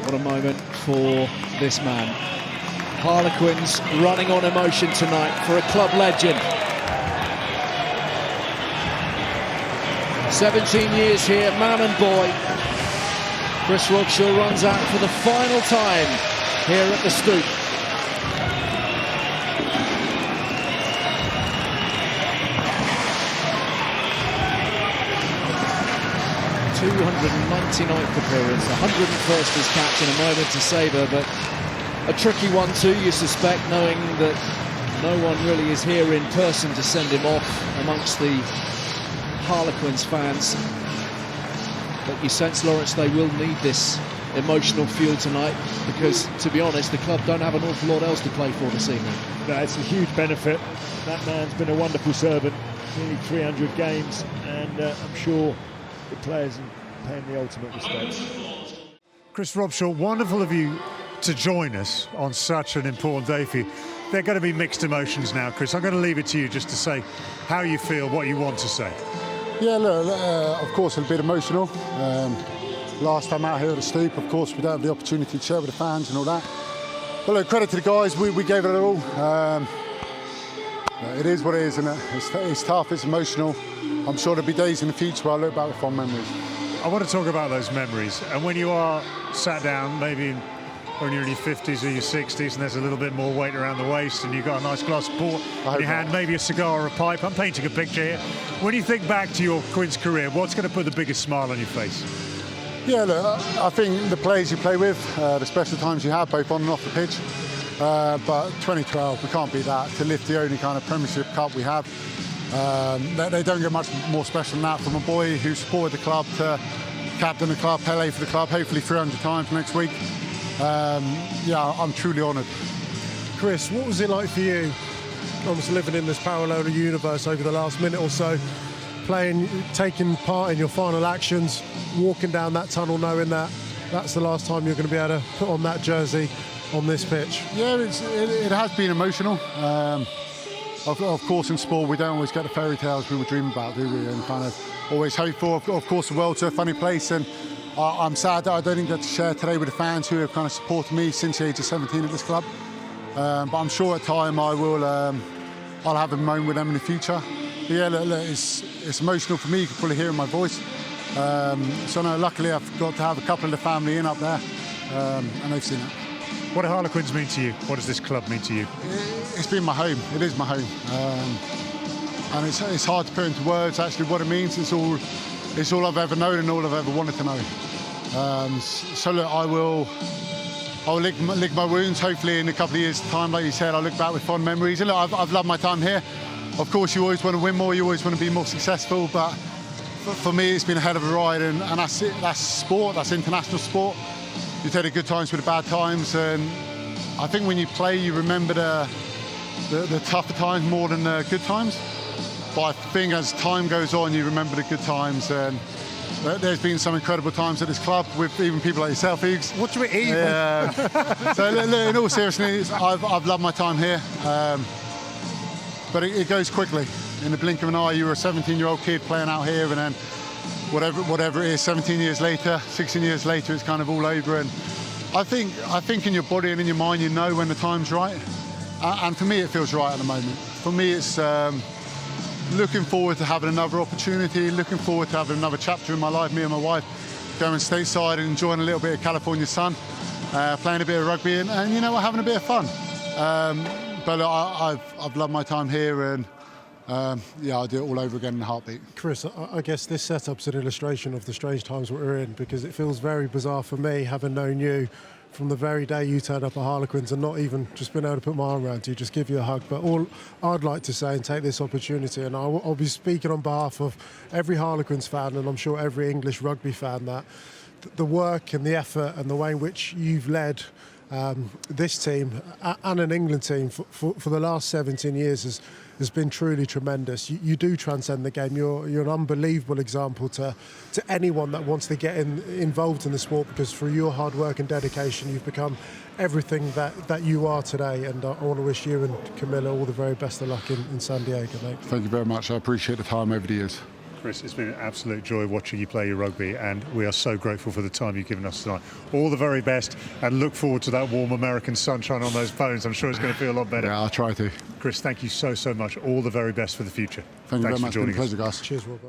What a moment for this man. Harlequins running on emotion tonight for a club legend. 17 years here, man and boy. Chris Robshaw runs out for the final time here at the Stoop. '99th appearance, 101st as captain, a moment to savour, but a tricky one too, you suspect, knowing that no one really is here in person to send him off amongst the Harlequins fans. But you sense, Lawrence, they will need this emotional fuel tonight because, to be honest, the club don't have an awful lot else to play for this evening. No, it's a huge benefit. That man's been a wonderful servant, nearly 300 games, and I'm sure the players are paying the ultimate respect. Chris Robshaw, wonderful of you to join us on such an important day for you. There are going to be mixed emotions now, Chris. I'm going to leave it to you just to say how you feel, what you want to say. Yeah, look, of course, a bit emotional. Last time out here at the Stoop, of course, we don't have the opportunity to share with the fans and all that. But look, credit to the guys, we gave it our all. It is what it is, and it's tough, it's emotional. I'm sure there'll be days in the future where I look back with fond memories. I want to talk about those memories. And when you are sat down, maybe in your early 50s or your 60s, and there's a little bit more weight around the waist, and you've got a nice glass of port in your hand, maybe a cigar or a pipe. I'm painting a picture here. When you think back to your Quins career, what's going to put the biggest smile on your face? Yeah, look, I think the players you play with, the special times you have, both on and off the pitch. But 2012, we can't beat that. To lift the only kind of Premiership Cup we have. They don't get much more special than that. From a boy who supported the club to captain the club, Pele for the club, hopefully 300 times next week. Yeah, I'm truly honoured. Chris, what was it like for you, almost living in this parallel universe over the last minute or so, taking part in your final actions, walking down that tunnel knowing that that's the last time you're going to be able to put on that jersey on this pitch? Yeah, it has been emotional. Of course, in sport, we don't always get the fairy tales we would dream about, do we? And kind of always hope for. Of course, the world's a funny place, and I'm sad that I don't get to share today with the fans who have kind of supported me since the age of 17 at this club. But I'm sure at time I'll have a moment with them in the future. But yeah, look, it's emotional for me. You can probably hear it in my voice. So no, luckily I've got to have a couple of the family in up there, and they've seen it. What do Harlequins mean to you? What does this club mean to you? It's been my home. It is my home, and it's hard to put into words actually what it means. It's all I've ever known and all I've ever wanted to know. So look, I'll lick my wounds. Hopefully, in a couple of years' time, like you said, I'll look back with fond memories. And look, I've loved my time here. Of course, you always want to win more. You always want to be more successful. But for me, it's been a hell of a ride, and that's it. That's sport. That's international sport. You take the good times with the bad times, and I think when you play, you remember the tougher times more than the good times. But I think as time goes on, you remember the good times, and there's been some incredible times at this club with even people like yourself, Hughes. What do we eat? So in all seriousness, I've loved my time here, but it goes quickly. In the blink of an eye, you were a 17-year-old kid playing out here, and then whatever it is, 17 years later, 16 years later, it's kind of all over. And I think in your body and in your mind, you know when the time's right. And for me, it feels right at the moment. For me, it's looking forward to having another opportunity, looking forward to having another chapter in my life, me and my wife going stateside and enjoying a little bit of California sun, playing a bit of rugby and you know, having a bit of fun. But I've loved my time here, and yeah, I'll do it all over again in a heartbeat. Chris, I guess this setup's an illustration of the strange times we're in, because it feels very bizarre for me, having known you from the very day you turned up at Harlequins and not even just been able to put my arm around you, just give you a hug. But all I'd like to say and take this opportunity, and I'll be speaking on behalf of every Harlequins fan, and I'm sure every English rugby fan, that the work and the effort and the way in which you've led this team and an England team for the last 17 years has been truly tremendous. You do transcend the game. You're an unbelievable example to anyone that wants to get involved in the sport, because through your hard work and dedication, you've become everything that you are today. And I want to wish you and Camilla all the very best of luck in San Diego, mate. Thank you very much. I appreciate the time over the years. Chris, it's been an absolute joy watching you play your rugby, and we are so grateful for the time you've given us tonight. All the very best, and look forward to that warm American sunshine on those bones. I'm sure it's going to feel a lot better. Yeah, I'll try to. Chris, thank you so much. All the very best for the future. Thank you very Thanks much. for joining It's been a pleasure, us. guys. Cheers, Robert.